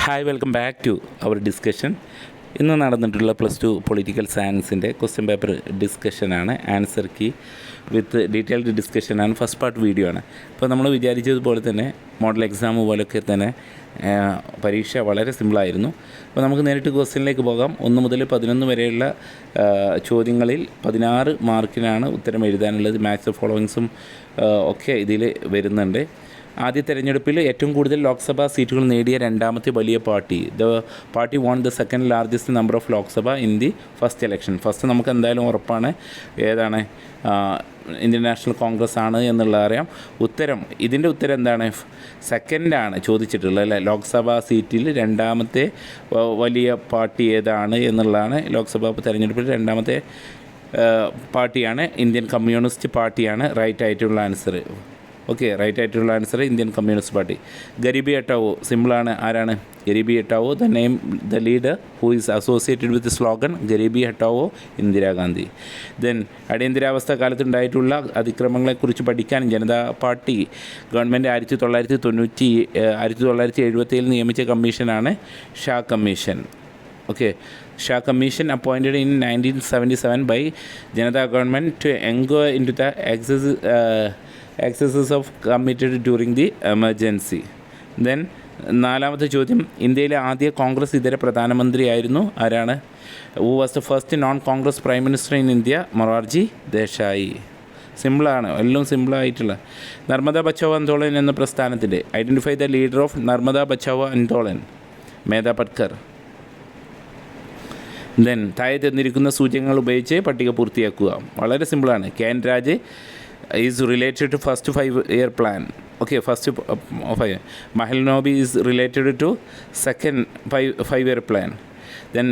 Hi, welcome back to our discussion. ഇന്ന് നടന്നിട്ടുള്ള +2 political സയൻസിൻ്റെ ക്വസ്റ്റ്യൻ പേപ്പർ ഡിസ്കഷനാണ്. ആൻസർ കീ വിത്ത് ഡീറ്റെയിൽഡ് ഡിസ്കഷനാണ്. ഫസ്റ്റ് പാർട്ട് വീഡിയോ ആണ്. ഇപ്പോൾ നമ്മൾ വിചാരിച്ചതുപോലെ തന്നെ മോഡൽ എക്സാം പോലൊക്കെ തന്നെ പരീക്ഷ വളരെ സിമ്പിളായിരുന്നു. അപ്പോൾ നമുക്ക് നേരിട്ട് ക്വസ്റ്റ്യനിലേക്ക് പോകാം. 1 മുതൽ 11 വരെയുള്ള ചോദ്യങ്ങളിൽ 16 മാർക്കിനാണ് ഉത്തരം എഴുതാനുള്ളത്. മാത്സ് ഫോളോയിങ്സും ഒക്കെ ഇതിൽ വരുന്നുണ്ട്. ആദ്യ തെരഞ്ഞെടുപ്പിൽ ഏറ്റവും കൂടുതൽ ലോക്സഭാ സീറ്റുകൾ നേടിയ രണ്ടാമത്തെ വലിയ party, the party won the second largest number of Lok Sabha in the first election. First നമുക്ക് എന്തായാലും ഉറപ്പാണ് ഏതാണ്, ഇന്ത്യൻ നാഷണൽ കോൺഗ്രസ് ആണ് എന്നുള്ളത് അറിയാം. ഇതിൻ്റെ ഉത്തരം എന്താണ്? സെക്കൻഡാണ് ചോദിച്ചിട്ടുള്ളത് അല്ലേ. ലോക്സഭാ സീറ്റിൽ രണ്ടാമത്തെ വലിയ പാർട്ടി ഏതാണ് എന്നുള്ളതാണ്. ലോക്സഭാ തെരഞ്ഞെടുപ്പിൽ രണ്ടാമത്തെ പാർട്ടിയാണ് ഇന്ത്യൻ കമ്മ്യൂണിസ്റ്റ് പാർട്ടിയാണ്. റൈറ്റ് ആയിട്ടുള്ള ആൻസർ. ഓക്കെ, റൈറ്റ് ആയിട്ടുള്ള answer Indian communist party. Garibi Hatao സിമ്പിളാണ്. ആരാണ് Garibi Hatao? The name the leader who is associated with slogan Garibi Hatao Indira Gandhi. Then അടിയന്തരാവസ്ഥ കാലത്തുണ്ടായിട്ടുള്ള അതിക്രമങ്ങളെക്കുറിച്ച് പഠിക്കാൻ ജനതാ പാർട്ടി ഗവൺമെൻറ് 1977 നിയമിച്ച കമ്മീഷനാണ് Shah commission. Okay, Shah commission appointed in 1977 by Janata government to enquire in to the excesses of committed during the emergency. Then നാലാമത്തെ ചോദ്യം, ഇന്ത്യയിലെ ആദ്യ കോൺഗ്രസ് ഇതര പ്രധാനമന്ത്രിയായിരുന്നു ആരാണ്? Who was the first non Congress prime minister in India? Morarji Desai. സിമ്പിളാണ്, എല്ലാം സിമ്പിളായിട്ടുള്ള. നർമ്മദ ബച്ചാവോ ആന്തോളൻ എന്ന പ്രസ്ഥാനത്തിൻ്റെ identify the leader of Narmada Bachao Andolan? Medha Patkar. Then താഴെ തന്നിരിക്കുന്ന സൂചകങ്ങൾ ഉപയോഗിച്ച് പട്ടിക പൂർത്തിയാക്കുക. വളരെ സിമ്പിളാണ്. K N Raj is related to first 5-year plan. Okay, first 5. Mahalnobi is related to second 5-year plan. Then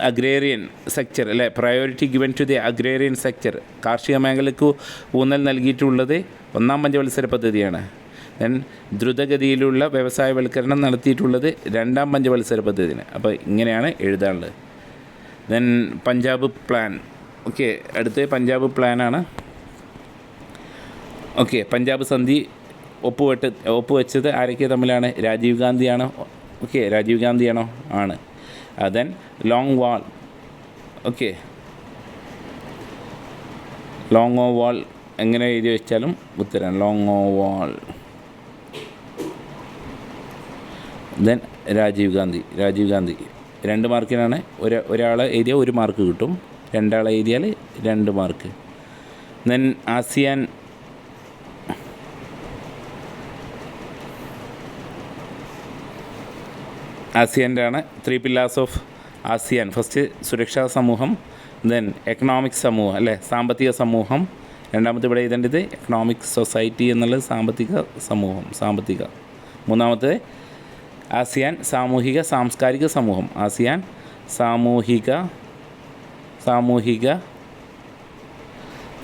agrarian sector അല്ലേ, priority given to the agrarian sector. കാർഷിക മേഖലയ്ക്ക് ഊന്നൽ നൽകിയിട്ടുള്ളത് 1ാം പഞ്ചവത്സര പദ്ധതിയാണ്. ദെൻ ദ്രുതഗതിയിലുള്ള വ്യവസായവൽക്കരണം നടത്തിയിട്ടുള്ളത് 2ാം പഞ്ചവത്സര പദ്ധതിയാണ്. അപ്പോൾ ഇങ്ങനെയാണ് എഴുതാനുള്ളത്. Then Punjab plan. ഓക്കെ, അടുത്ത് പഞ്ചാബ് പ്ലാനാണ്. ഓക്കെ, പഞ്ചാബ് സന്ധി ഒപ്പുവെച്ചത് ആരൊക്കെ തമ്മിലാണ്? രാജീവ് ഗാന്ധിയാണോ? ഓക്കെ, രാജീവ് ഗാന്ധിയാണോ? ആണ്. Then Longowal. Okay, Longowal എങ്ങനെ എഴുതി വെച്ചാലും ഉത്തരം Longowal. Then Rajiv Gandhi 2 മാർക്കിനാണ്. ഒരാൾ എഴുതിയാൽ 1 മാർക്ക് കിട്ടും, 2 ആൾ എഴുതിയാൽ 2 മാർക്ക്. ദെൻ ആസിയാൻ്റെ ആണ് 3 പില്ലേഴ്സ് ഓഫ് ആസിയാൻ. ഫസ്റ്റ് സുരക്ഷാ സമൂഹം, ദെൻ എക്കണോമിക് സമൂഹം അല്ലേ, സാമ്പത്തിക സമൂഹം. രണ്ടാമത്തെ ഇവിടെ എഴുതേണ്ടത് എക്കണോമിക് സൊസൈറ്റി എന്നുള്ളത് സാമ്പത്തിക സമൂഹം, സാമ്പത്തിക. മൂന്നാമത്തെ ആസിയാൻ സാമൂഹിക സാംസ്കാരിക സമൂഹം. ആസിയാൻ സാമൂഹിക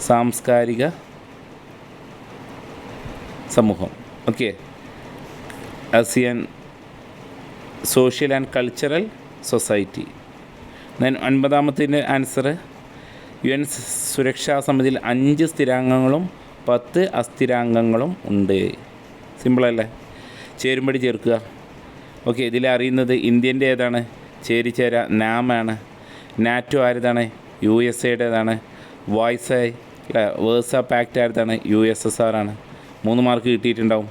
സാംസ്കാരിക സമൂഹം. Okay, ASEAN social and cultural society. Then 9ാമത്തിൻ്റെ ആൻസർ, UN സുരക്ഷാ സമിതിയിൽ 5 സ്ഥിരാംഗങ്ങളും 10 അസ്ഥിരാംഗങ്ങളും ഉണ്ട്. സിമ്പിളല്ലേ, ചേരുമ്പടി ചേർക്കുക. ഓക്കെ, ഇതിൽ അറിയുന്നത് ഇന്ത്യൻ്റെ ഏതാണ്? ചേരിചേര നാമാണ്. നാറ്റോ ആരുതാണ്? USAയുടേതാണ്. വോയ്സായി വേഴ്സ പാക്റ്റ് ആരുതാണ്? USSR ആണ്. 3 മാർക്ക് കിട്ടിയിട്ടുണ്ടാവും.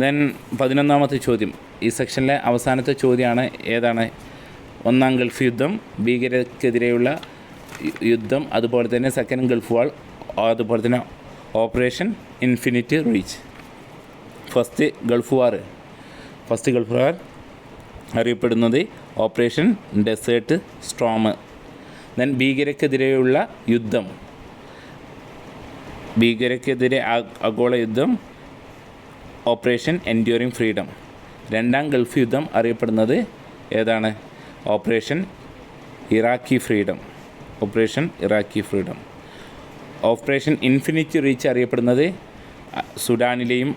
ദെൻ 11ാമത്തെ ചോദ്യം, ഈ സെക്ഷനിലെ അവസാനത്തെ ചോദ്യമാണ്. ഏതാണ്? 1ാം ഗൾഫ് യുദ്ധം, ഭീകരതയ്ക്കെതിരെയുള്ള യുദ്ധം, അതുപോലെ തന്നെ സെക്കൻഡ് ഗൾഫ് വാൾ, അതുപോലെ തന്നെ operation infinity reach. First Gulf war അറിയപ്പെടുന്നത് ഓപ്പറേഷൻ ഡെസേർട്ട് സ്റ്റോം. ദെൻ ഭീകരതയ്ക്കെതിരെയുള്ള യുദ്ധം, ഭീകരതയ്ക്കെതിരെ ആഗോള യുദ്ധം, ഓപ്പറേഷൻ എൻഡ്യൂറിങ് ഫ്രീഡം. 2ാം ഗൾഫ് യുദ്ധം അറിയപ്പെടുന്നത് ഏതാണ്? Operation Iraqi freedom. Operation infinity reach അറിയപ്പെടുന്നത് സുഡാനിലെയും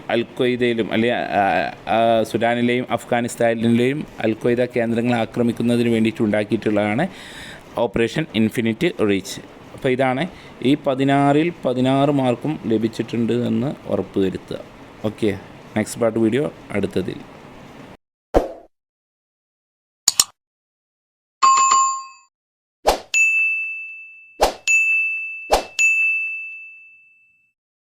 സുഡാനിലെയും അഫ്ഗാനിസ്ഥാനിലെയും അൽഖ്വയ്ദ കേന്ദ്രങ്ങൾ ആക്രമിക്കുന്നതിന് വേണ്ടിയിട്ട് ഉണ്ടാക്കിയിട്ടുള്ളതാണ് ഓപ്പറേഷൻ ഇൻഫിനിറ്റി റീച്ച്. അപ്പോൾ ഇതാണ് ഈ 16ൽ 16 മാർക്കും ലഭിച്ചിട്ടുണ്ട് എന്ന് ഉറപ്പ് വരുത്തുക. ഓക്കെ, നെക്സ്റ്റ് പാർട്ട് വീഡിയോ അടുത്തതിൽ.